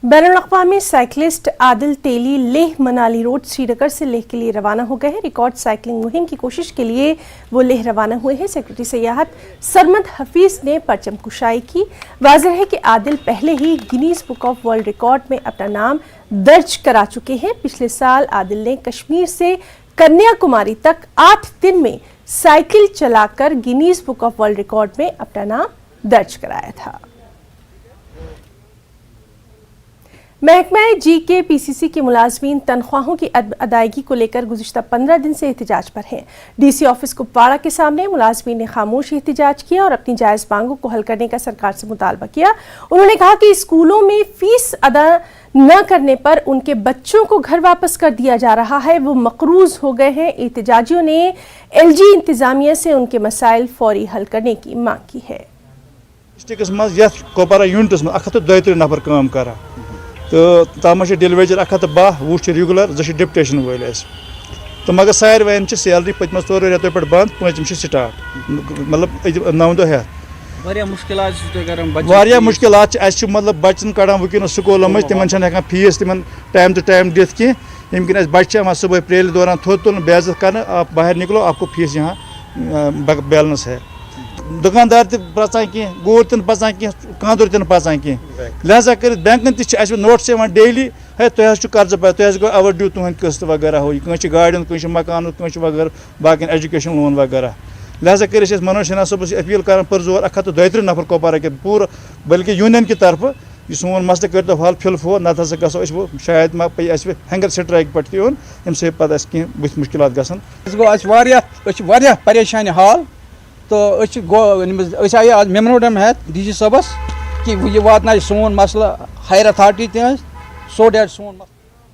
बैनुल-अक़वामी cyclist Adil तेली Leh Manali road Srinagar से लेह के लिए रवाना हो गए हैं। रिकॉर्ड साइकिलिंग मुहिम की कोशिश के लिए वो लेह रवाना हुए हैं। सेक्रेटरी सयाहत सरमद हफीज ने परचम कुशाई की। वाज़ेह है कि आदिल पहले ही Guinness book of world record में अपना नाम दर्ज करा चुके हैं। पिछले साल आदिल ने कश्मीर से कन्याकुमारी तक 8 दिन में साइकिल चलाकर Guinness book of world record में अपना नाम दर्ज कराया था। महकमा GKPCC के मुलाजमीन तनख्वाहों की अदायगी को लेकर गुज़िश्ता 15 दिन से एहतजाज पर हैं। DC ऑफिस कुपवाड़ा के सामने मुलाजमीन ने खामोश एहतजाज किया और अपनी जायज़ मांगों को हल करने का सरकार से मुतालबा किया। उन्होंने कहा कि स्कूलों में फीस अदा न करने पर उनके बच्चों को घर वापस कर दिया जा रहा है, वो मकरूज हो गए हैं। एहतजाजियों ने LG इंतजामिया से उनके मसाइल फौरी हल करने की मांग की है। तो तम डिलीवेजर 110 वो रेगुलर 2 डिप्टेशन वाल तो मगर सारे सैलरी पतम 4 रेतों पे बंद 5 स्टार्ट मतलब 9 दह मुश्किलात मतलब बच्चन कड़ान वुनस स्कूलों में तिमन हेकान फीस तिमन टाइम टू टाइम दिख कि यम बच्चे सुबह प्रेल दौरान थोद तुलन बेइज्जत कर आप बाहर निकलो आपको फीस यहाँ बैलेंस है। दुकानदार पचान कह गूर तन पचान कह कांदुर तन पचान कह लिहाजा कर बैंकन तह नोट्स डेली है तुम कर्ज पे तुम गो ओवर ड्यू तुहद किस्त वगैरह हो कह गाड़ियों कह मकान कह वगैरह बाकी एजुकेशन लोन वगैरह लिहाजा कर मनोज सिन्हा सबस अपील कर पुरजोर 132 नफर कुपवारा के पूरा बल्कि यूनियन की तरफ यह सोन मसल कर हल फिलफो नत हसा गो शायद मा पे हंगर स्ट्राइक पे तुन अमे पे कह मुश्किल गो परेशानी हाल तो आए आज मेमोरेंडम है DC सबस कि यह वात सोन मसला हायर अथॉरिटी तह सो डैट सोन